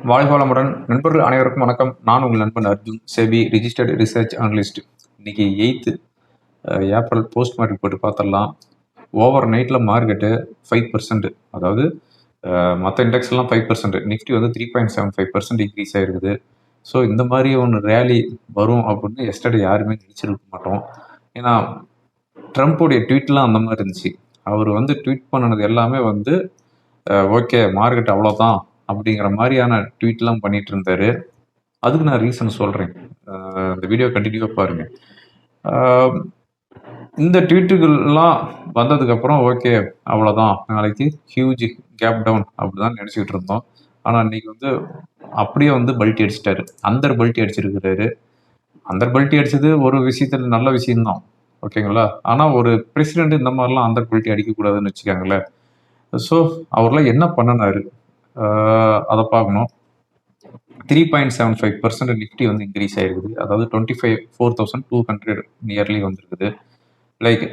வாழ்க வளமுடன் நண்பர்கள் அனைவருக்கும் வணக்கம். நான் உங்கள் நண்பன் Arjun, SEBI registered research analyst. இன்னைக்கு 8th ஏப்ரல் போஸ்ட் மார்க்கெட் போட்டு பார்த்துடலாம். ஓவர் நைட்டில் மார்க்கெட்டு 5%, அதாவது மற்ற இண்டெக்ஸ் எல்லாம் 5%, நிஃப்டி வந்து 3.75% இன்க்ரீஸ் ஆகிருக்குது. ஸோ இந்த மாதிரி ஒன்று ரேலி வரும் அப்படின்னு எஸ்டர்டே யாருமே நினச்சிருக்க மாட்டோம். ஏன்னா ட்ரம்ப்புடைய ட்வீட்லாம் அந்த மாதிரி இருந்துச்சு. அவர் வந்து ட்வீட் பண்ணினது எல்லாமே வந்து ஓகே மார்க்கெட் அவ்வளோதான் அப்படிங்கிற மாதிரியான ட்வீட்லாம் பண்ணிட்டு இருந்தாரு. அதுக்கு நான் ரீசன் சொல்கிறேன். இந்த வீடியோ கண்டினியூவாக பாருங்கள். இந்த ட்வீட்டுகள்லாம் வந்ததுக்கப்புறம் ஓகே அவ்வளோதான், நாளைக்கு ஹியூஜ் கேப் டவுன் அப்படி தான் நினச்சிக்கிட்டு இருந்தோம். ஆனால் இன்னைக்கு வந்து அப்படியே வந்து பல்ட்டி அடிச்சிட்டாரு. அந்தர் பல்ட்டி அடிச்சிருக்கிறாரு. அந்தர் பல்ட்டி அடிச்சது ஒரு விஷயத்தில் நல்ல விஷயம்தான், ஓகேங்களா. ஆனால் ஒரு பிரசிடென்ட் இந்த மாதிரிலாம் அந்தர் பல்ட்டி அடிக்கக்கூடாதுன்னு வச்சுக்காங்களேன். ஸோ அவர்லாம் என்ன பண்ணினாரு அதை பார்க்கணும். 3.75% நிஃப்டி வந்து இன்க்ரீஸ் ஆகிருக்குது. அதாவது 4,200 நியர்லி வந்துருக்குது. லைக்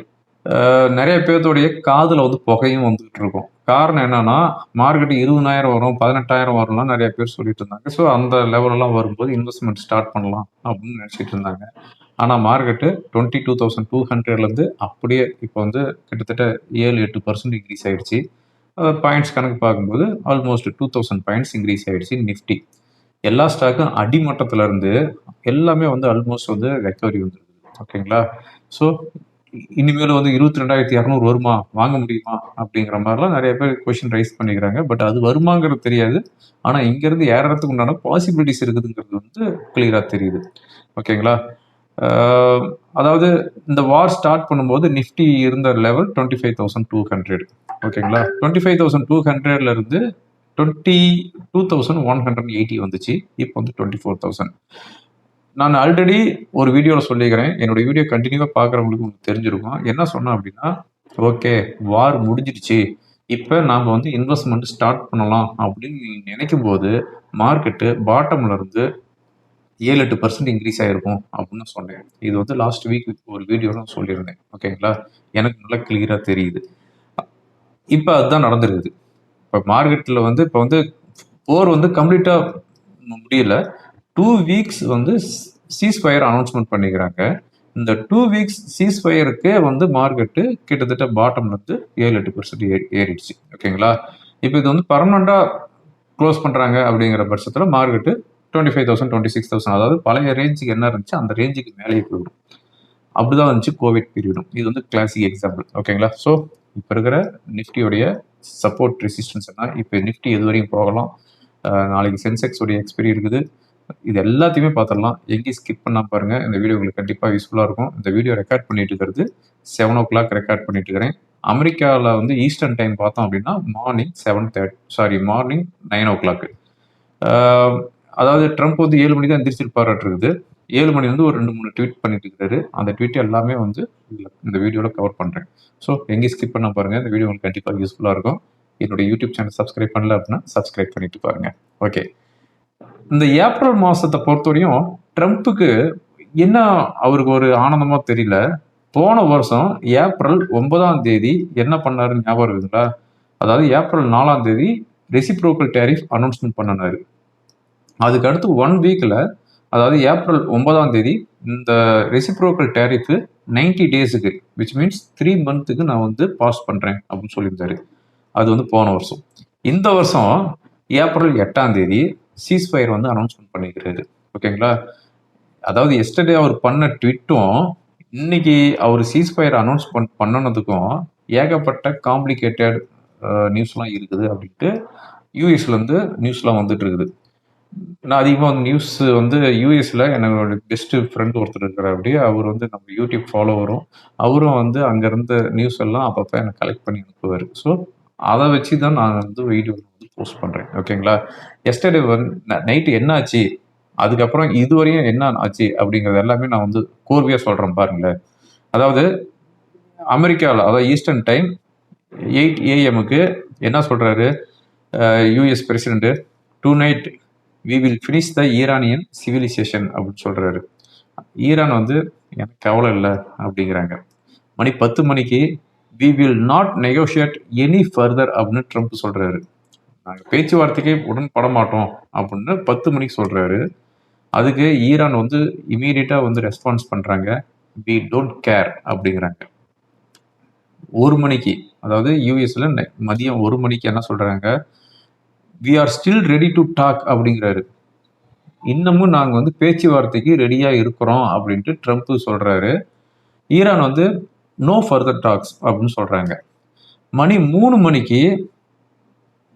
நிறைய பேர்த்தோடைய காதில் வந்து புகையும் வந்துகிட்டு இருக்கும். காரணம் என்னன்னா மார்க்கெட்டு 20,000 வரும், 18,000 வரும்லாம் நிறைய பேர் சொல்லிட்டு இருந்தாங்க. ஸோ அந்த லெவலெல்லாம் வரும்போது இன்வெஸ்ட்மெண்ட் ஸ்டார்ட் பண்ணலாம் அப்படின்னு நினச்சிட்டு இருந்தாங்க. ஆனால் மார்க்கெட்டு 22,200லேருந்து அப்படியே இப்போ வந்து கிட்டத்தட்ட 7-8% இன்க்ரீஸ் ஆகிடுச்சு. பாயிண்ட்ஸ் கணக்கு பார்க்கும்போது ஆல்மோஸ்ட் 2,000 பாயிண்ட்ஸ் இன்க்ரீஸ் ஆகிடுச்சு நிஃப்டி. எல்லா ஸ்டாக்கும் அடிமட்டத்தில் இருந்து எல்லாமே வந்து ஆல்மோஸ்ட் வந்து ரெக்கவரி வந்துருக்குது, ஓகேங்களா. ஸோ இனிமேல் வந்து 22,200 வருமா, வாங்க முடியுமா அப்படிங்கிற மாதிரிலாம் நிறைய பேர் கொஷின் ரைஸ் பண்ணிக்கிறாங்க. பட் அது வருமாங்கிறது தெரியாது. ஆனால் இங்கேருந்து ஏறறதுக்கு உண்டான பாசிபிலிட்டிஸ் இருக்குதுங்கிறது வந்து கிளியராக தெரியுது, ஓகேங்களா. அதாவது இந்த வார் ஸ்டார்ட் பண்ணும்போது நிஃப்டி இருந்த லெவல் 25,200, ஓகேங்களா. 25,200லேருந்து 22,180 வந்துச்சு. இப்போ வந்து 24,000. நான் ஆல்ரெடி ஒரு வீடியோவில் சொல்லிக்கிறேன். என்னுடைய வீடியோ கண்டினியூவாக பார்க்குறவங்களுக்கு உங்களுக்கு தெரிஞ்சிருக்கும். என்ன சொன்னேன் அப்படின்னா, ஓகே வார் முடிஞ்சிடுச்சு, இப்போ நாம் வந்து இன்வெஸ்ட்மெண்ட் ஸ்டார்ட் பண்ணலாம் அப்படின்னு நினைக்கும் போது மார்க்கெட்டு பாட்டம்ல இருந்து 7-8% இன்க்ரீஸ் ஆகிருக்கும் அப்படின்னு சொன்னேன். இது வந்து லாஸ்ட் வீக் ஒரு வீடியோவில் நான் சொல்லியிருந்தேன், ஓகேங்களா. எனக்கு நல்லா கிளியராக தெரியுது. இப்போ அதுதான் நடந்துருக்குது. இப்போ மார்க்கெட்டில் வந்து இப்போ வந்து போர் வந்து கம்ப்ளீட்டாக முடியல. 2 வீக்ஸ் வந்து சீஸ்ஃபயர் அனௌன்ஸ்மெண்ட் பண்ணிக்கிறாங்க. இந்த 2 வீக்ஸ் சீஸ்ஃபயருக்கே வந்து மார்க்கெட்டு கிட்டத்தட்ட பாட்டம்ல இருந்து 7-8% ஏறிடுச்சு, ஓகேங்களா. இப்போ இது வந்து பர்மனண்டாக க்ளோஸ் பண்ணுறாங்க அப்படிங்கிற பட்சத்தில் மார்க்கெட்டு 25,000 26,000, அதாவது பழைய ரேஞ்சுக்கு என்ன இருந்துச்சு அந்த ரேஞ்சுக்கு மேலேயே போயிடும். அப்படிதான் வந்துச்சு கோவிட் பீரியடும். இது வந்து கிளாசிக் எக்ஸாம்பிள், ஓகேங்களா. ஸோ இப்போ இருக்கிற நிஃப்டியோடைய சப்போர்ட் ரெசிஸ்டன்ஸ் என்ன, இப்போ நிஃப்டி எது வரையும் போகலாம், நாளைக்கு சென்செக்ஸ் உடைய எக்ஸ்பைரி இருக்குது, இது எல்லாத்தையுமே பார்த்துடலாம். எங்கேயும் ஸ்கிப் பண்ணால் பாருங்கள். இந்த வீடியோ உங்களுக்கு கண்டிப்பாக யூஸ்ஃபுல்லாக இருக்கும். இந்த வீடியோ ரெக்கார்ட் பண்ணிட்டு இருக்கிறது 7 o'clock ரெக்கார்ட் பண்ணிட்டு இருக்கிறேன். அமெரிக்காவில் வந்து ஈஸ்டர்ன் டைம் பார்த்தோம் அப்படின்னா மார்னிங் 9 o'clock. அதாவது ட்ரம்ப் வந்து 7 மணி தான் எந்திரிச்சிருப்பாராட்டு இருக்குது. 7 மணி வந்து ஒரு 2-3 ட்வீட் பண்ணிட்டு இருக்காரு. அந்த ட்வீட் எல்லாமே வந்து இந்த வீடியோவில் கவர் பண்ணுறேன். ஸோ எங்கேயும் ஸ்கிப் பண்ண பாருங்கள். இந்த வீடியோ உங்களுக்கு கண்டிப்பாக யூஸ்ஃபுல்லாக இருக்கும். என்னுடைய யூடியூப் சேனல் சப்ஸ்கிரைப் பண்ணல அப்படின்னா சப்ஸ்கிரைப் பண்ணிட்டு பாருங்க. ஓகே, இந்த ஏப்ரல் மாதத்தை பொறுத்தவரையும் ட்ரம்ப்புக்கு என்ன அவருக்கு ஒரு ஆனந்தமாக தெரியல. போன வருஷம் ஏப்ரல் 9ஆம் தேதி என்ன பண்ணாருன்னு ஞாபகம் இருக்குங்களா? அதாவது ஏப்ரல் 4ஆம் தேதி ரெசிப்ரோக்கல் டேரிஃப் அனௌன்ஸ்மெண்ட் பண்ணினாரு. அதுக்கு அடுத்து 1 வீக்கில், அதாவது ஏப்ரல் 9ஆம் தேதி இந்த ரெசிப்ரோக்கல் டேரிஃபு 90 டேஸுக்கு, விச் மீன்ஸ் 3 மந்த்துக்கு நான் வந்து பாஸ் பண்ணுறேன் அப்படின்னு சொல்லியிருந்தாரு. அது வந்து போன வருஷம். இந்த வருஷம் ஏப்ரல் 8ஆம் தேதி சீஸ்ஃபயர் வந்து அனௌன்ஸ்மெண்ட் பண்ணிக்கிறாரு, ஓகேங்களா. அதாவது எஸ்டர்டே அவர் பண்ண ட்விட்டும் இன்னைக்கு அவர் சீஸ்ஃபயர் அனௌன்ஸ்மெண்ட் பண்ணனதுக்கும் ஏகப்பட்ட காம்ப்ளிகேட்டட் நியூஸ்லாம் இருக்குது அப்படின்ட்டு யூஎஸ்லேருந்து நியூஸ்லாம் வந்துட்டு இருக்குது. நான் அதிகமாக வந்து நியூஸ் வந்து யூஎஸில் என்னோட பெஸ்ட்டு ஃப்ரெண்டு ஒருத்தர் இருக்கிறார். அப்படியே அவர் வந்து நம்ம யூடியூப் ஃபாலோவரும், அவரும் வந்து அங்கேருந்த நியூஸ் எல்லாம் அப்பப்போ எனக்கு கலெக்ட் பண்ணி அனுப்புவார். ஸோ அதை வச்சு தான் நான் வந்து வீடியோ வந்து போஸ்ட் பண்ணுறேன், ஓகேங்களா. எஸ்டர்டே வந்து நைட்டு என்ன ஆச்சு, அதுக்கப்புறம் இதுவரையும் என்ன ஆச்சு அப்படிங்கிறது எல்லாமே நான் வந்து கோர்வையாக சொல்கிறேன் பாருங்களேன். அதாவது அமெரிக்காவில், அதாவது ஈஸ்டர்ன் டைம் 8 AM என்ன சொல்கிறாரு US president, tonight we will finish the Iranian civilisation அப்படின்னு சொல்கிறாரு. ஈரான் வந்து எனக்கு கவலை இல்லை அப்படிங்கிறாங்க. மணி 10 மணிக்கு we will not negotiate any further அப்படின்னு ட்ரம்ப் சொல்கிறாரு. நாங்கள் பேச்சுவார்த்தைக்கே உடன்பட மாட்டோம் அப்படின்னு 10 மணிக்கு சொல்கிறாரு. அதுக்கு ஈரான் வந்து இமீடியட்டாக வந்து ரெஸ்பான்ஸ் பண்ணுறாங்க. வி டோன்ட் கேர் அப்படிங்கிறாங்க. 1 மணிக்கு, அதாவது யூஎஸ்ல மதியம் 1 மணிக்கு என்ன சொல்கிறாங்க, we are still ready to talk அப்படிங்கிறாரு. இன்னமும் நாங்கள் வந்து பேச்சுவார்த்தைக்கு ரெடியாக இருக்கிறோம் அப்படின்ட்டு ட்ரம்ப் சொல்கிறாரு. ஈரான் வந்து நோ ஃபர்தர் டாக்ஸ் அப்படின்னு சொல்கிறாங்க. மணி 3 மணிக்கு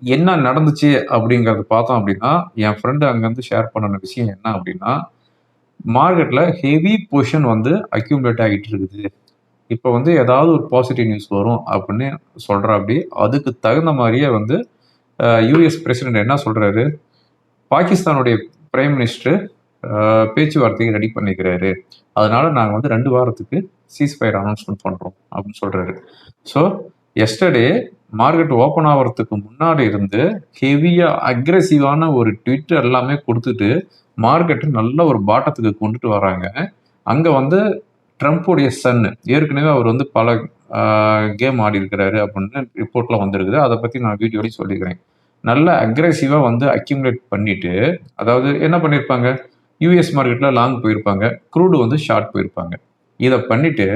என்ன நடந்துச்சு அப்படிங்கிறத பார்த்தோம் அப்படின்னா, என் ஃப்ரெண்டு அங்கேருந்து ஷேர் பண்ணின விஷயம் என்ன அப்படின்னா, மார்க்கெட்டில் ஹெவி பொசிஷன் வந்து அக்யூமுலேட் ஆகிட்டு இருக்குது. இப்போ வந்து ஏதாவது ஒரு பாசிட்டிவ் நியூஸ் வரும் அப்படின்னு சொல்கிறாப்படி. அதுக்கு தகுந்த மாதிரியே வந்து யூஎஸ் பிரசிடென்ட் என்ன சொல்கிறாரு, பாகிஸ்தானுடைய பிரைம் மினிஸ்டர் பேச்சுவார்த்தைக்கு ரெடி பண்ணிக்கிறாரு. அதனால நாங்கள் வந்து 2 வாரத்துக்கு சீஸ்ஃபயர் அனௌன்ஸ்மெண்ட் பண்ணுறோம் அப்படின்னு சொல்கிறாரு. ஸோ எஸ்டர்டே மார்க்கெட் ஓப்பன் ஆகிறதுக்கு முன்னாடி இருந்து ஹெவியாக அக்ரெசிவான ஒரு ட்விட் எல்லாமே கொடுத்துட்டு மார்க்கெட்டை நல்ல ஒரு பாட்டத்துக்கு கொண்டுட்டு வராங்க. அங்கே வந்து ட்ரம்ப்புடைய சன் ஏற்கனவே அவர் வந்து பல கேம் ஆடி இருக்கிறாரு அப்படின்னு ரிப்போர்ட்லாம் வந்திருக்குது. அதை பற்றி நான் வீடியோலையும் சொல்லிக்கிறேன். நல்ல அக்ரெசிவாக வந்து அக்யூமுலேட் பண்ணிட்டு, அதாவது என்ன பண்ணியிருப்பாங்க, யூஎஸ் மார்க்கெட்டில் லாங் போயிருப்பாங்க, க்ரூடு வந்து ஷார்ட் போயிருப்பாங்க. இதை பண்ணிட்டு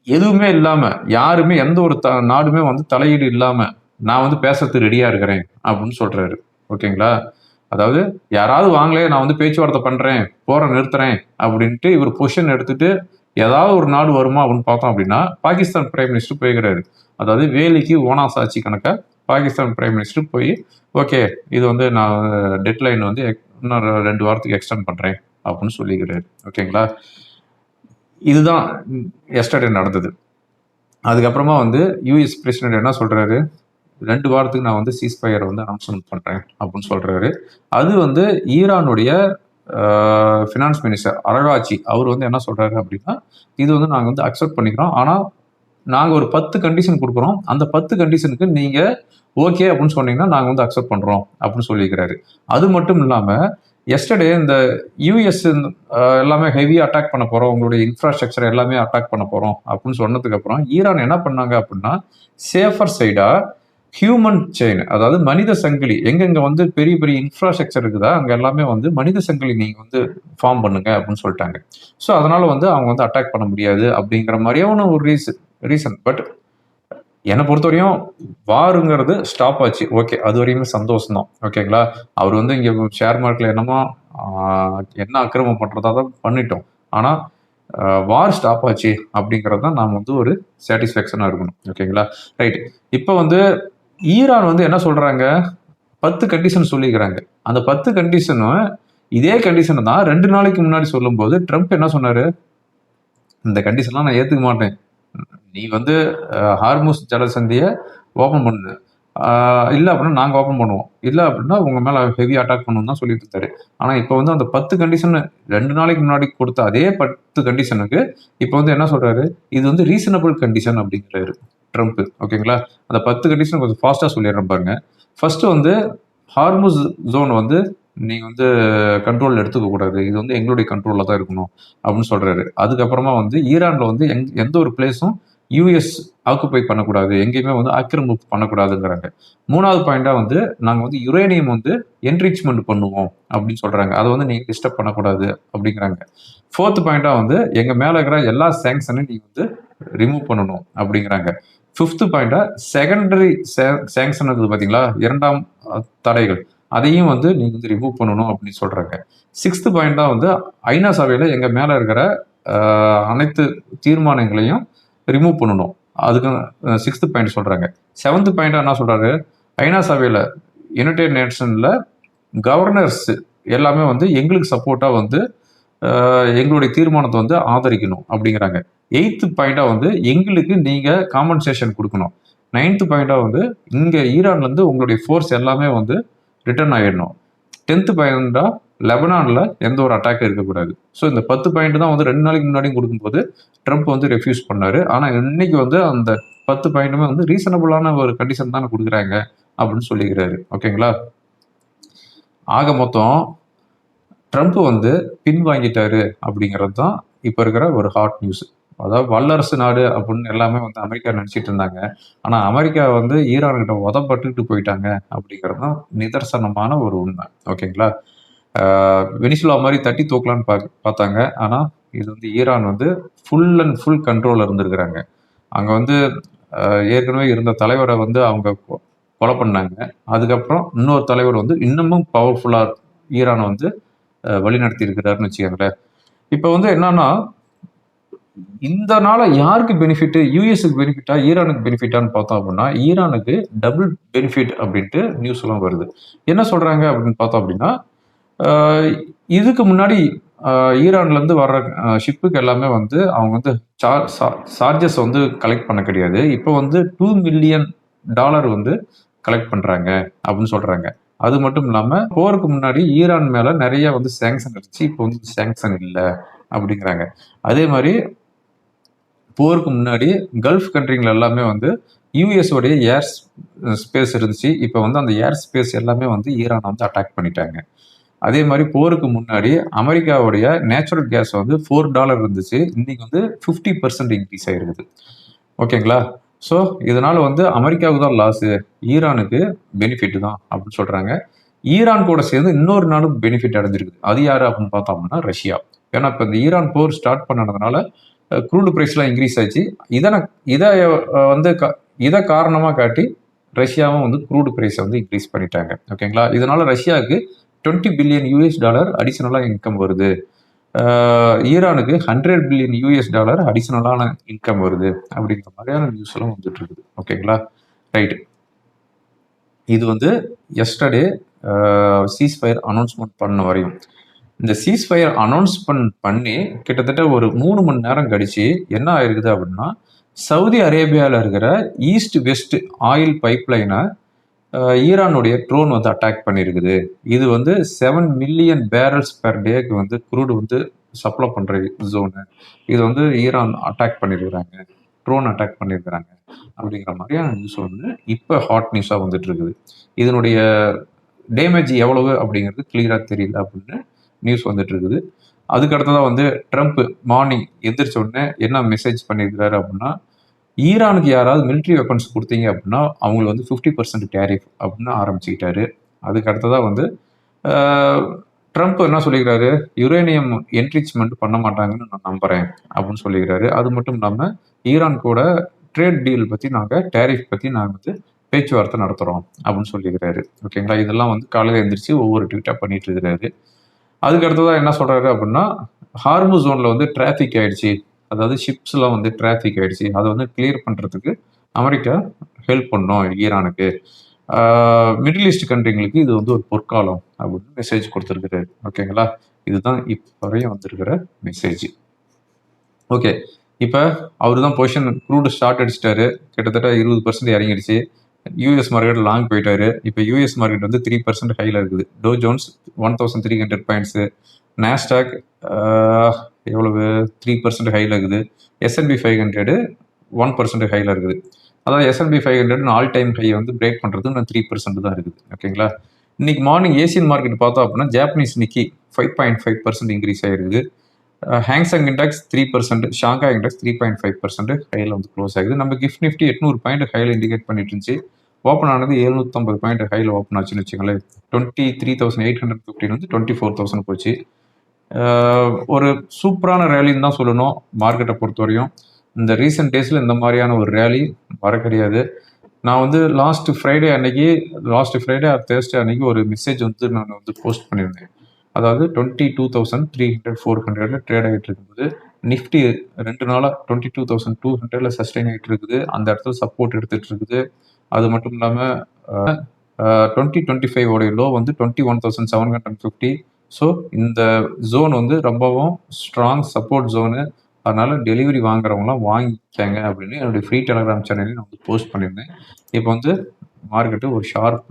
எதுவுமே இல்லாமல், யாருமே எந்த ஒரு நாடுமே வந்து தலையீடு இல்லாமல் நான் வந்து பேசுறதுக்கு ரெடியாக இருக்கிறேன் அப்படின்னு சொல்கிறாரு. ஓகேங்களா? அதாவது யாராவது வாங்கலையே, நான் வந்து பேச்சுவார்த்தை பண்ணுறேன், போரை நிறுத்துறேன் அப்படின்ட்டு இவர் பொசிஷன் எடுத்துட்டு ஏதாவது ஒரு நாடு வருமா அப்படின்னு பார்த்தோம் அப்படின்னா, பாகிஸ்தான் பிரைம் மினிஸ்டர் போய்கிறாரு. அதாவது வேலிக்கு ஓனா சாட்சி கணக்காக பாகிஸ்தான் பிரைம் மினிஸ்டர் போய், ஓகே இது வந்து நான் டெட்லைன் வந்து இன்னொரு 2 வாரத்துக்கு எக்ஸ்டெண்ட் பண்ணுறேன் அப்படின்னு சொல்லிக்கிறாரு. ஓகேங்களா? இதுதான் எஸ்டர்டே நடந்தது. அதுக்கப்புறமா வந்து யூஎஸ் பிரசிடென்ட் என்ன சொல்கிறாரு, 2 வாரத்துக்கு நான் வந்து சீஸ்ஃபயர் வந்து அனௌன்ஸ்மெண்ட் பண்ணுறேன் அப்படின்னு சொல்கிறாரு. அது வந்து ஈரானுடைய ஃபினான்ஸ் மினிஸ்டர் அரகாச்சி அவர் வந்து என்ன சொல்கிறாரு அப்படின்னா, இது வந்து நாங்கள் வந்து அக்செப்ட் பண்ணிக்கிறோம், ஆனால் நாங்கள் ஒரு 10 கண்டிஷன் கொடுக்குறோம், அந்த 10 கண்டிஷனுக்கு நீங்கள் ஓகே அப்படின்னு சொன்னீங்கன்னா நாங்கள் வந்து அக்செப்ட் பண்ணுறோம் அப்படின்னு சொல்லியிருக்கிறாரு. அது மட்டும் இல்லாமல் எஸ்டர்டே இந்த யூஎஸ் எல்லாமே ஹெவியாக அட்டாக் பண்ண போகிறோம், உங்களுடைய இன்ஃப்ராஸ்ட்ரக்சர் எல்லாமே அட்டாக் பண்ண போகிறோம் அப்படின்னு சொன்னதுக்கப்புறம் ஈரான் என்ன பண்ணாங்க அப்படின்னா, சேஃபர் சைடாக ஹியூமன் செயின், அதாவது மனித சங்கிலி, எங்கெங்க வந்து பெரிய பெரிய இன்ஃப்ராஸ்ட்ரக்சர் இருக்குதா அங்கே எல்லாமே வந்து மனித சங்கிலி நீங்கள் வந்து ஃபார்ம் பண்ணுங்க அப்படின்னு சொல்லிட்டாங்க. ஸோ அதனால வந்து அவங்க வந்து அட்டாக் பண்ண முடியாது அப்படிங்கிற மாதிரியான ஒரு ரீசன். பட் என்னை பொறுத்தவரையும் வாருங்கிறது ஸ்டாப் ஆச்சு. ஓகே, அது வரையுமே சந்தோஷம் தான். ஓகேங்களா? அவர் வந்து இங்கே ஷேர் மார்க்கெட்டில் என்னமோ என்ன அக்கிரமம் பண்ணுறதா தான் பண்ணிட்டோம். ஆனால் வார் ஸ்டாப் ஆச்சு அப்படிங்கிறது தான் நாம் வந்து ஒரு சாட்டிஸ்ஃபேக்ஷனாக இருக்கணும். ஓகேங்களா? ரைட். இப்போ வந்து ஈரான் வந்து என்ன சொல்கிறாங்க, 10 கண்டிஷன் சொல்லிக்கிறாங்க. அந்த 10 கண்டிஷனும் இதே கண்டிஷனை தான் 2 நாளைக்கு முன்னாடி சொல்லும்போது ட்ரம்ப் என்ன சொன்னார், இந்த கண்டிஷன்லாம் நான் ஏற்றுக்க மாட்டேன், நீ வந்து ஹார்முஸ் ஜலசந்தியை ஓப்பன் பண்ணு, இல்லை அப்படின்னா நாங்கள் ஓப்பன் பண்ணுவோம், இல்லை அப்படின்னா உங்கள் மேலே ஹெவி அட்டாக் பண்ணணும் தான் சொல்லிட்டு இருக்காரு. ஆனால் இப்போ வந்து அந்த 10 கண்டிஷன் 2 நாளைக்கு முன்னாடி கொடுத்த அதே 10 கண்டிஷனுக்கு இப்போ வந்து என்ன சொல்கிறாரு, இது வந்து ரீசனபிள் கண்டிஷன் அப்படிங்கிறாரு ட்ரம்ப். ஓகேங்களா? அந்த 10 கண்டிஷன் கொஞ்சம் ஃபாஸ்ட்டாக சொல்லிடுறேன் பாருங்க. ஃபர்ஸ்ட் வந்து ஹார்முஸ் ஜோன் வந்து நீங்கள் வந்து கண்ட்ரோலில் எடுத்துக்கக்கூடாது, இது வந்து எங்களுடைய கண்ட்ரோலில் தான் இருக்கணும் அப்படின்னு சொல்கிறாரு. அதுக்கப்புறமா வந்து ஈரானில் வந்து எந்த ஒரு பிளேஸும் யூஎஸ் ஆக்குப்பை பண்ணக்கூடாது, எங்கேயுமே வந்து ஆக்கிரமிப்பு பண்ணக்கூடாதுங்கிறாங்க. 3வது பாயிண்டாக வந்து நாங்கள் வந்து யுரேனியம் வந்து என்ரிச்மெண்ட் பண்ணுவோம் அப்படின்னு சொல்கிறாங்க, அதை வந்து நீங்கள் டிஸ்டர்ப் பண்ணக்கூடாது அப்படிங்கிறாங்க. 4th பாயிண்டாக வந்து எங்கள் மேலே இருக்கிற எல்லா சேங்ஷனையும் நீங்கள் வந்து ரிமூவ் பண்ணணும் அப்படிங்கிறாங்க. 5th பாயிண்டாக செகண்டரி சேங்ஷன் இருக்குது பார்த்தீங்களா, 2ஆம் தடைகள், அதையும் வந்து நீங்கள் வந்து ரிமூவ் பண்ணணும் அப்படின்னு சொல்கிறாங்க. 6th பாயிண்ட் தான் வந்து ஐநா சபையில் எங்கள் மேலே இருக்கிற அனைத்து தீர்மானங்களையும் ரிமூவ் பண்ணணும், அதுக்கு 6th பாயிண்ட் சொல்கிறாங்க. 7th பாயிண்டாக என்ன சொல்கிறாரு, ஐநா சபையில் யுனைடெட் நேஷனில் கவர்னர்ஸ் எல்லாமே வந்து எங்களுக்கு சப்போர்ட்டாக வந்து எங்களுடைய தீர்மானத்தை வந்து ஆதரிக்கணும் அப்படிங்கிறாங்க. 8th பாயிண்டாக வந்து எங்களுக்கு நீங்கள் காம்பன்சேஷன் கொடுக்கணும். 9th பாயிண்டாக வந்து இங்கே ஈரான்லேருந்து உங்களுடைய ஃபோர்ஸ் எல்லாமே வந்து ரிட்டர்ன் ஆகிடணும். 10th பாயிண்டாக லெபனானில் எந்த ஒரு அட்டாக்கும் இருக்கக்கூடாது. ஸோ இந்த 10 பாயிண்ட் தான் வந்து 2 நாளைக்கு முன்னாடியும் கொடுக்கும்போது ட்ரம்ப் வந்து ரெஃப்யூஸ் பண்ணார். ஆனால் இன்னைக்கு வந்து அந்த 10 பாயிண்ட்டுமே வந்து ரீசனபிளான ஒரு கண்டிஷன் தானே கொடுக்குறாங்க அப்படின்னு சொல்லிக்கிறாரு. ஓகேங்களா? ஆக மொத்தம் ட்ரம்ப் வந்து பின்வாங்கிட்டாரு அப்படிங்கிறது தான் இப்போ இருக்கிற ஒரு ஹாட் நியூஸ். அதாவது வல்லரசு நாடு அப்படின்னு எல்லாமே வந்து அமெரிக்கா நினைச்சிட்டு இருந்தாங்க. ஆனா அமெரிக்கா வந்து ஈரான் கிட்ட உதப்பட்டுட்டு போயிட்டாங்க அப்படிங்கிறது தான் நிதர்சனமான ஒரு உண்மை. ஓகேங்களா? வெனிசுலா மாதிரி தட்டி தூக்கலான்னு பார்த்தாங்க. ஆனா இது வந்து ஈரான் வந்து ஃபுல் அண்ட் ஃபுல் கண்ட்ரோல்ல இருந்திருக்கிறாங்க. அங்க வந்து ஏற்கனவே இருந்த தலைவரை வந்து அவங்க கொலை பண்ணாங்க. அதுக்கப்புறம் இன்னொரு தலைவர் வந்து இன்னமும் பவர்ஃபுல்லா ஈரானை வந்து வழிநடத்தி இருக்கிறாருன்னு வச்சுக்கோங்களேன். இப்போ வந்து என்னன்னா, இந்த நாள யாருக்கு பெனிஃபிட்? யுஎஸ்க்கு பெனிஃபிட்டா? ஈரானுக்கு பெனிஃபிட்டான்னு பார்த்தோம் அப்படின்னா, ஈரானுக்கு டபுள் பெனிஃபிட் அப்படின்ட்டு நியூஸ் எல்லாம் வருது. என்ன சொல்றாங்க அப்படின்னு பார்த்தோம் அப்படின்னா, அ இதுக்கு முன்னாடி ஈரான்ல இருந்து வர்ற ஷிப்புக்கு எல்லாமே வந்து அவங்க வந்து சார்ஜஸ் வந்து கலெக்ட் பண்ண கிடையாது. இப்போ வந்து $2 மில்லியன் வந்து கலெக்ட் பண்றாங்க அப்படின்னு சொல்றாங்க. அது மட்டும் இல்லாம போருக்கு முன்னாடி ஈரான் மேல நிறைய வந்து சாங்ஷன் இருந்துச்சு. இப்போ வந்து சாங்ஷன் இல்ல அப்படிங்கிறாங்க. அதே மாதிரி போருக்கு முன்னாடி கல்ஃப் கண்ட்ரிகள் எல்லாமே வந்து யுஎஸ் உடைய ஏர் ஸ்பேஸ் இருந்துச்சு. இப்போ வந்து அந்த ஏர் ஸ்பேஸ் எல்லாமே வந்து ஈரானை வந்து அட்டாக் பண்ணிட்டாங்க. அதே மாதிரி போருக்கு முன்னாடி அமெரிக்காவுடைய நேச்சுரல் கேஸ் வந்து $4 இருந்துச்சு. இன்னைக்கு வந்து 50% இன்க்ரீஸ் ஆயிருக்குது. ஓகேங்களா? ஸோ இதனால வந்து அமெரிக்காவுக்கு தான் லாஸு, ஈரானுக்கு பெனிஃபிட் தான் அப்படின்னு சொல்றாங்க. ஈரான் கூட சேர்ந்து இன்னொரு நாடும் பெனிஃபிட் அடைஞ்சிருக்குது. அது யாரு அப்படின்னு பார்த்தோம்னா ரஷ்யா. ஏன்னா இப்போ இந்த ஈரான் போர் ஸ்டார்ட் பண்ணதுனால க்ரூட் பிரைஸ்லாம் இன்க்ரீஸ் ஆச்சு. இதை வந்து இதை காரணமா காட்டி ரஷ்யாவும் வந்து க்ரூட் பிரைஸை வந்து இன்க்ரீஸ் பண்ணிட்டாங்க. ஓகேங்களா? இதனால ரஷ்யாவுக்கு $20 பில்லியன் அடிஷனலா இன்கம் வருது. ஈரானுக்கு $100 பில்லியன் அடிஷனலான இன்கம் வருது அப்படிங்கிற மாதிரியான நியூஸ் எல்லாம் வந்துட்டு இருக்குது. ஓகேங்களா? ரைட். இது வந்து எஸ்டர்டே சீஸ்ஃபயர் அனௌன்ஸ்மெண்ட் பண்ண வரையும். இந்த சீஸ்ஃபயர் அனௌன்ஸ்மெண்ட் பண்ணி கிட்டத்தட்ட ஒரு 3 மணி நேரம் கழிச்சு என்ன ஆயிருக்குது அப்படின்னா, சவுதி அரேபியாவில் இருக்கிற ஈஸ்ட் வெஸ்ட் ஆயில் பைப்லைனை ஈரானுடைய ட்ரோன் வந்து அட்டாக் பண்ணியிருக்குது. இது வந்து 7 மில்லியன் பேரல்ஸ் பெர் டேக்கு வந்து க்ரூடு வந்து சப்ளை பண்ற ஜோனு. இது வந்து ஈரான் அட்டாக் பண்ணியிருக்கிறாங்க, ட்ரோன் அட்டாக் பண்ணியிருக்கிறாங்க அப்படிங்கிற மாதிரியான நியூஸ் வந்து இப்போ ஹாட் நியூஸாக வந்துட்டு இருக்குது. இதனுடைய டேமேஜ் எவ்வளவு அப்படிங்கிறது கிளியரா தெரியல அப்படின்னு நியூஸ் வந்துட்டு இருக்குது. அதுக்கு அடுத்ததான் வந்து ட்ரம்ப் மார்னிங் எந்திரிச்ச உடனே என்ன மெசேஜ் பண்ணியிருக்கிறாரு அப்படின்னா, ஈரானுக்கு யாராவது மிலிட்ரி வெப்பன்ஸ் கொடுத்தீங்க அப்படின்னா அவங்களுக்கு வந்து 50% டேரிஃப் அப்படின்னு ஆரம்பிச்சுக்கிட்டாரு. அதுக்கு அடுத்ததா வந்து ட்ரம்ப் என்ன சொல்லிக்கிறாரு, யுரேனியம் என்ரிச்மெண்ட் பண்ண மாட்டாங்கன்னு நான் நம்புறேன் அப்படின்னு சொல்லிக்கிறாரு. அது மட்டும் இல்லாமல் ஈரான் கூட ட்ரேட் டீல் பற்றி நாங்கள் டேரிஃப் பற்றி நாங்கள் வந்து பேச்சுவார்த்தை நடத்துகிறோம் அப்படின்னு சொல்லிக்கிறாரு. ஓகேங்களா? இதெல்லாம் வந்து காலையில் எழுந்திரிச்சு ஒவ்வொரு ட்வீட்டாக பண்ணிட்டு இருக்கிறாரு. அதுக்கு அடுத்ததாக என்ன சொல்கிறாரு அப்படின்னா, ஹார்மு ஜோனில் வந்து டிராஃபிக் ஆயிடுச்சு, அதாவது ஷிப்ஸ்லாம் வந்து டிராஃபிக் ஆயிடுச்சு, அதை வந்து கிளியர் பண்ணுறதுக்கு அமெரிக்கா ஹெல்ப் பண்ணோம் ஈரானுக்கு. மிடில் ஈஸ்ட் கண்ட்ரிங்களுக்கு இது வந்து ஒரு பொற்காலம் அப்படின்னு மெசேஜ் கொடுத்துருக்குறாரு. ஓகேங்களா? இதுதான் இப்போ வரையும் வந்திருக்கிற மெசேஜ். ஓகே, இப்போ அவர் தான் பொசிஷன் க்ரூடு ஸ்டார்ட் அடிச்சிட்டாரு. கிட்டத்தட்ட 20% இறங்கிடுச்சு. யூஎஸ் மார்க்கெட் லாங் போயிட்டாரு. இப்போ யூஎஸ் மார்க்கெட் வந்து 3% ஹையில் இருக்குது. டோ ஜோன்ஸ் 1300 பாயிண்ட்ஸு, நாஸ்டாக் எவ்வளவு 3% ஹையில் இருக்குது. S&P 500 1% ஹையில் இருக்குது. அதாவது S&P 500 ஆல் டைம் ஹை வந்து பிரேக் பண்ணுறது இன்னும் 3% தான் இருக்குது. ஓகேங்களா? இன்னைக்கு மார்னிங் ஏசியன் மார்க்கெட் பார்த்தோம் அப்படின்னா ஜாப்பனீஸ் நிக்கி 5.5% இன்க்ரீஸ் ஆகிருக்குது. ஹேங்சங் இண்டெக்ஸ் 3%, ஷாங்காய் இண்டெக்ஸ் 3.5% ஹையில் வந்து க்ளோஸ் ஆகுது. நம்ம கிஃப்ட் நிஃப்டி 800 பாயிண்ட் ஹையில் இண்டிகேட் பண்ணிட்டு இருந்துச்சு. ஓப்பன் ஆனது 750 பாயிண்ட் ஹையில் ஓப்பன் ஆச்சுன்னு வச்சுங்களேன். 23,815 வந்து 24,000 போச்சு. ஒரு சூப்பரான ரேலின்னு தான் சொல்லணும் மார்க்கெட்டை பொறுத்தவரையும். இந்த ரீசெண்ட் டேஸில் இந்த மாதிரியான ஒரு ரேலி வர கிடையாது. நான் வந்து லாஸ்ட் ஃப்ரைடே ஆர் தேர்ஸ்டே அன்னைக்கு ஒரு மெசேஜ் வந்து நான் வந்து போஸ்ட் பண்ணியிருந்தேன். அதாவது 22,300 400 ட்ரேட் ஆகிட்டு இருக்கும்போது நிஃப்டி 2 நாளாக 22,200 சஸ்டெயின் ஆகிட்டு இருக்குது. அந்த இடத்துல சப்போர்ட் எடுத்துகிட்டு இருக்குது. அது மட்டும் இல்லாமல் 2025 உடைய லோ வந்து 21,750. ஸோ இந்த ஜோன் வந்து ரொம்பவும் ஸ்ட்ராங் சப்போர்ட் ஜோனு. அதனால டெலிவரி வாங்குறவங்களாம் வாங்கிக்காங்க அப்படின்னு என்னுடைய ஃப்ரீ டெலிகிராம் சேனலையும் நான் வந்து போஸ்ட் பண்ணியிருந்தேன். இப்போ வந்து மார்க்கெட்டு ஒரு ஷார்ப்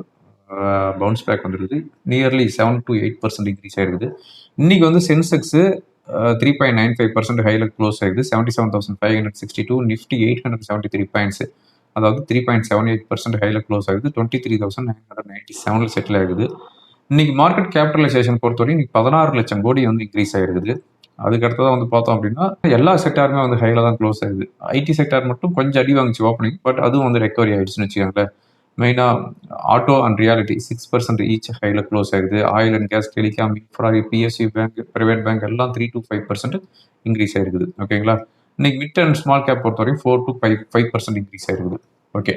பவுன்ஸ் பேக் வந்துருக்குது. நியர்லி 7 to 8% இன்க்ரீஸ் ஆயிருக்குது. இன்னைக்கு வந்து சென்செக்ஸு 3.95% ஹையில் க்ளோஸ் ஆகிடுது. 77,562. நிஃப்டி 873 பாயிண்ட்ஸு, அதாவது 3.78% ஹையில் க்ளோஸ் ஆகுது. 23,997 செட்டில் ஆகுது. இன்னைக்கு மார்க்கெட் கேபிட்டலைசேஷன் பொறுத்தவரைக்கும் இன்னைக்கு 16 லட்சம் கோடி வந்து இன்க்ரீஸ் ஆகிருக்குது. அதுக்கு அடுத்ததான் வந்து பார்த்தோம் அப்படின்னா எல்லா செக்டாருமே வந்து ஹைல தான் க்ளோஸ் ஆகுது. ஐடி செக்டார் மட்டும் கொஞ்சம் அடி வாங்குச்சு ஓப்பனிங், பட் அதுவும் வந்து ரெக்கவரி ஆயிடுச்சுன்னு வச்சுக்கோங்களேன். மெயினாக ஆட்டோ அண்ட் ரியாலிட்டி 6% ஈச் ஹைல க்ளோஸ் ஆகுது. Oil and gas, telecom, infra, PSU bank, private bank எல்லாம் 3 to 5% இன்க்ரீஸ் ஆயிருக்குது. ஓகேங்களா. இன்னைக்கு மிட் அண்ட் ஸ்மால் கேப் பொறுத்தவரைக்கும் 4 to 5% இன்க்ரீஸ் ஆயிருக்குது. ஓகே,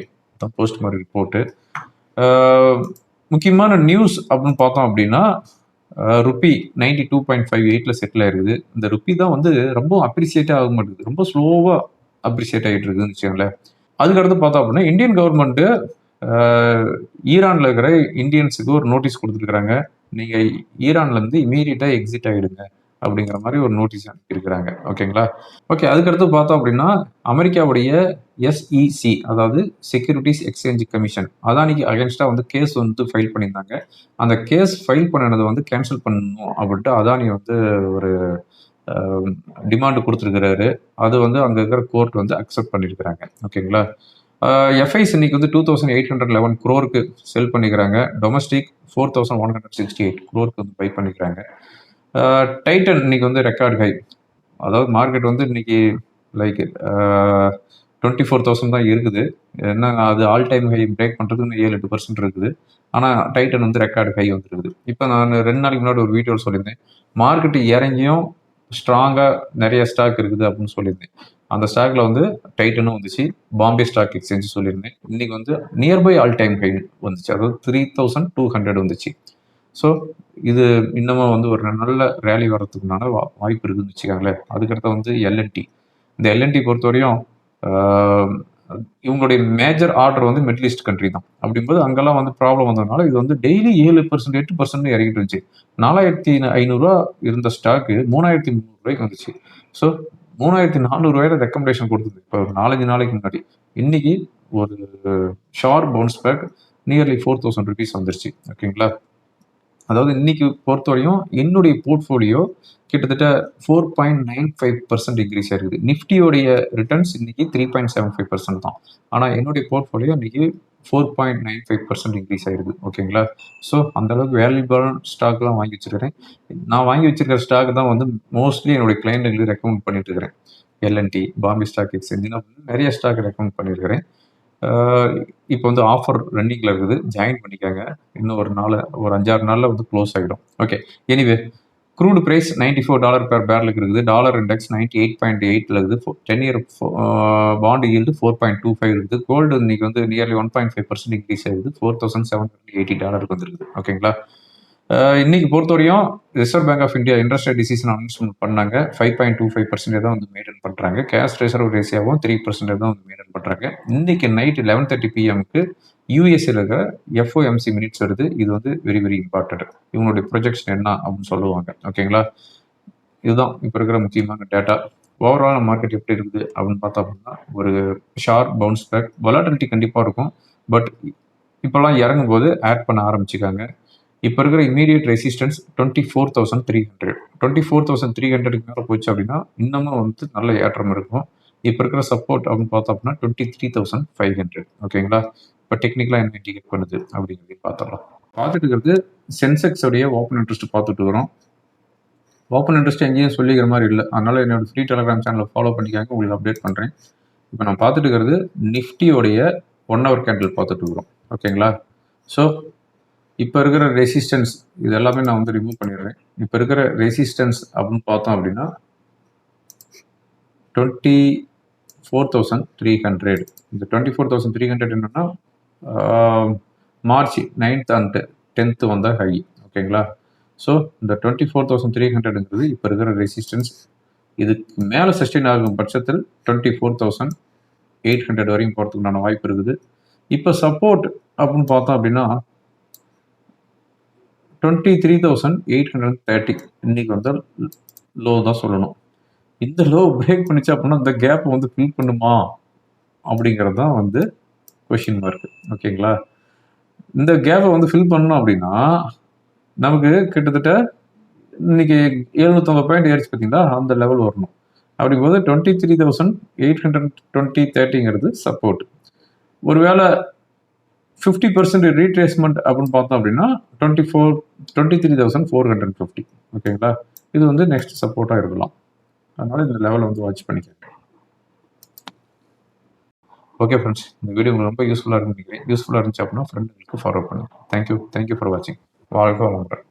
போஸ்ட் மாதிரி ரிப்போர்ட்டு. முக்கியமான நியூஸ் அப்படின்னு பார்த்தோம் அப்படின்னா ருப்பி 92.58ல செட்டில் ஆயிருக்குது. இந்த ருப்பி தான் வந்து ரொம்ப அப்ரிசியேட்டே ஆக மாட்டேங்குது, ரொம்ப ஸ்லோவாக அப்ரிசியேட் ஆகிட்டு இருக்குதுன்னு வச்சுக்கோங்களேன். அதுக்கடுத்து பார்த்தோம் அப்படின்னா இந்தியன் கவர்மெண்ட்டு ஈரானில் இருக்கிற இந்தியன்ஸுக்கு ஒரு நோட்டீஸ் கொடுத்துருக்குறாங்க. நீங்கள் ஈரான்லேருந்து இமீடியட்டாக எக்ஸிட் ஆகிடுங்க அப்படிங்கிற மாதிரி ஒரு நோட்டீஸ் அனுப்பியிருக்கிறாங்க. ஓகேங்களா. ஓகே, அதுக்கடுத்து பார்த்தோம் அப்படின்னா அமெரிக்காவுடைய SEC, அதாவது செக்யூரிட்டிஸ் எக்ஸ்சேஞ்ச் கமிஷன், அதானிக்கு அகேன்ஸ்டாக வந்து கேஸ் வந்து ஃபைல் பண்ணியிருந்தாங்க. அந்த கேஸ் ஃபைல் பண்ணினதை வந்து கேன்சல் பண்ணணும் அப்படின்ட்டு அதானி வந்து ஒரு டிமாண்டு கொடுத்துருக்கிறாரு. அது வந்து அங்கே இருக்கிற கோர்ட் வந்து அக்செப்ட் பண்ணியிருக்கிறாங்க. ஓகேங்களா. எஃப்ஐஸ் இன்னைக்கு வந்து 2811 crore செல் பண்ணிக்கிறாங்க. டொமஸ்டிக் 4168 crore வந்து பை பண்ணிக்கிறாங்க. டைட்டன் இன்னைக்கு வந்து ரெக்கார்ட் ஹை, அதாவது மார்க்கெட் வந்து இன்னைக்கு லைக் 24,000 தான் இருக்குது. என்ன அது ஆல் டைம் ஹை பிரேக் பண்ணுறதுக்கு 7-8% இருக்குது. ஆனால் டைட்டன் வந்து ரெக்கார்டு ஹை வந்துருக்குது. இப்போ நான் 2 நாளைக்கு முன்னாடி ஒரு வீடியோவில் சொல்லியிருந்தேன், மார்க்கெட்டு இறங்கியும் ஸ்ட்ராங்காக நிறைய ஸ்டாக் இருக்குது அப்படின்னு சொல்லியிருந்தேன். அந்த ஸ்டாக்ல வந்து டைட்டனும் வந்துச்சு, பாம்பே ஸ்டாக் எக்ஸ்சேஞ்ச் சொல்லியிருந்தேன். இன்னைக்கு வந்து நியர்பை ஆல் டைம் ஹை வந்துச்சு, அதாவது 3200 வந்துச்சு. ஸோ இது இன்னமும் வந்து ஒரு நல்ல ரேலி வர்றதுக்குனால வாய்ப்பு இருக்குதுன்னு வச்சுக்காங்களேன். அதுக்கடுத்து வந்து எல்என்டி. இந்த எல்என்டி பொறுத்தவரையும் இவங்களுடைய மேஜர் ஆர்டர் வந்து மிடில் ஈஸ்ட் கண்ட்ரி தான். அப்படிங்கும்போது அங்கெல்லாம் வந்து ப்ராப்ளம் வந்ததுனால இது வந்து டெய்லி 7%, 8% இறங்கிட்டு இருந்துச்சு. 4500 இருந்த ஸ்டாக்கு 3300 வந்துச்சு. ஸோ 3400 ரெக்கமெண்டேஷன் கொடுத்தது இப்போ 4-5 நாளைக்கு முன்னாடி. இன்னைக்கு ஒரு sharp bounce back nearly 4000 rupees வந்துருச்சு. ஓகேங்களா. அதாவது இன்னைக்கு பொறுத்தவரையும் என்னுடைய போர்ட்ஃபோலியோ கிட்டத்தட்ட 4.95% இன்க்ரீஸ் ஆயிருக்குது. நிஃப்டியோடைய ரிட்டர்ன்ஸ் இன்னைக்கு 3.75% தான். ஆனால் என்னுடைய போர்ட்ஃபோலியோ இன்னைக்கு 4.95% இன்க்ரீஸ் ஆயிருக்கு. ஓகேங்களா. ஸோ அந்த அளவுக்கு வேல்யூபிளான ஸ்டாக்லாம் வாங்கி வச்சிருக்கிறேன். நான் வாங்கி வச்சிருக்கிற ஸ்டாக் தான் வந்து மோஸ்ட்லி என்னுடைய கிளைண்ட்டுகளுக்கு ரெக்கமெண்ட் பண்ணிட்டு இருக்கிறேன். எல்என்டி, பாம்பே ஸ்டாக் எக்ஸ்சேஞ்ச் நிறைய ஸ்டாக் ரெக்கமெண்ட் பண்ணியிருக்கிறேன். இப்போ வந்து ஆஃபர் ரன்னிங்கில் இருக்குது, ஜாயின் பண்ணிக்காங்க. இன்னும் ஒரு 5-6 நாளில் வந்து க்ளோஸ் ஆகிடும். Okay, anyway crude price $94 per barrel இருக்குது. டாலர் இண்டெக்ஸ் 98.8 இருக்குது. 10 year பாண்ட் ஈல்டு 4.25 இருக்குது. கோல்டு இன்னைக்கு வந்து நியர்லி 1.5% இன்க்ரீஸ் ஆகுது, $4,780 வந்துருக்குது. ஓகேங்களா. இன்னைக்கு பொறுத்தவரையும் reserve bank of India interest rate decision announcement பண்ணாங்க. 5.25% தான் வந்து மெயின்டைன் பண்ணுறாங்க. கேஷ் ரிசர்வ் ரேஷியாவும் 3% தான் வந்து மெயின்டைன் பண்ணுறாங்க. இன்னைக்கு நைட் 11:30 PM யூஎஸ்ஏல இருக்கிற FOMC மினிட்ஸ் வருது. இது வந்து வெரி வெரி இம்பார்ட்டன்ட். இவங்களுடைய ப்ரொஜெக்ஷன் என்ன அப்படின்னு சொல்லுவாங்க. ஓகேங்களா. இதுதான் இப்போ இருக்கிற முக்கியமான டேட்டா. ஓவரால் மார்க்கெட் எப்படி இருக்குது அப்படின்னு பார்த்தா அப்படின்னா ஒரு ஷார்ப் பவுன்ஸ் பேக், வொலாட்டிலிட்டி கண்டிப்பாக இருக்கும். பட் இப்போல்லாம் இறங்கும் போது ஆட் பண்ண ஆரம்பிச்சுக்காங்க. இப்போ இருக்கிற இமீடியட் ரெசிஸ்டன்ஸ் 24,300. 24,300க்கு மேலே போச்சு அப்படின்னா இன்னமும் வந்து நல்ல ஏற்றம் இருக்கும். இப்போ இருக்கிற சப்போர்ட் அப்படின்னு பார்த்தோம் அப்படின்னா 23,500. ஓகேங்களா. இப்போ டெக்னிக்கலாக என்ன இண்டிகேட் பண்ணுது அப்படிங்கிறதையும் பார்த்துடலாம். பார்த்துட்டு இருக்கிறது சென்செக்ஸ் உடைய ஓப்பன் இன்ட்ரெஸ்ட் பார்த்துட்டு வரோம். ஓப்பன் இன்ட்ரெஸ்ட் எங்கேயும் சொல்லிக்கிற மாதிரி இல்லை, அதனால என்னோட ஃப்ரீ டெலிகிராம் சேனலை ஃபாலோ பண்ணிக்காங்க, உங்களுக்கு அப்டேட் பண்ணுறேன். இப்போ நான் பார்த்துட்டு இருக்கிறது நிஃப்டியோடைய 1 hour கேண்டில் பார்த்துட்டு இருக்கிறோம். ஓகேங்களா. ஸோ இப்போ இருக்கிற ரெசிஸ்டன்ஸ் இது எல்லாமே நான் வந்து ரிமூவ் பண்ணிடுறேன். இப்போ இருக்கிற ரெசிஸ்டன்ஸ் அப்படின்னு பார்த்தோம் அப்படின்னா 24,300. இந்த 24,300 என்னன்னா மார்ச் 9th and 10th வந்த ஹை. ஓகேங்களா. ஸோ இந்த 24,300ங்கிறது இப்போ இருக்கிற ரெசிஸ்டன்ஸ். இதுக்கு மேலே சஸ்டெயின் ஆகும் பட்சத்தில் 24,800 வரையும் போகிறதுக்குண்டான வாய்ப்பு இருக்குது. இப்போ சப்போர்ட் அப்படின்னு பார்த்தோம் அப்படின்னா 23,830 இன்னைக்கு வந்து லோ தான் சொல்லணும். இந்த லோ பிரேக் பண்ணிச்சு அப்படின்னா இந்த கேப் வந்து ஃபில் பண்ணுமா அப்படிங்கிறது தான் வந்து கொஷின் மார்க். ஓகேங்களா. இந்த கேப்பை வந்து ஃபில் பண்ணணும் அப்படின்னா நமக்கு கிட்டத்தட்ட இன்னைக்கு 750 பாயிண்ட் ஏறிச்சு பார்த்தீங்களா, அந்த லெவல் வரணும். அப்படிங்கும்போது 23,820-30ங்கிறது சப்போர்ட். ஒருவேளை 50% ரீட்ரேஸ்மெண்ட் அப்படின்னு பார்த்தோம் அப்படின்னா 23,450. ஓகேங்களா. இது வந்து நெக்ஸ்ட் சப்போர்ட்டாக இருக்கலாம். அதனால் இந்த லெவலை வந்து வாட்ச் பண்ணிக்கோங்க. ஓகே ஃப்ரெண்ட்ஸ், இந்த வீடியோ உங்களுக்கு ரொம்ப யூஸ்ஃபுல்லாக இருக்குன்னு நினைக்கிறேன். யூஸ்ஃபுல்லாக இருந்துச்சு அப்படின்னா ஃப்ரெண்டுங்களுக்கு ஃபார்வர்ட் பண்ணுங்கள். தேங்க்யூ ஃபார் வாட்சிங். வாழ்க வளமுடன்.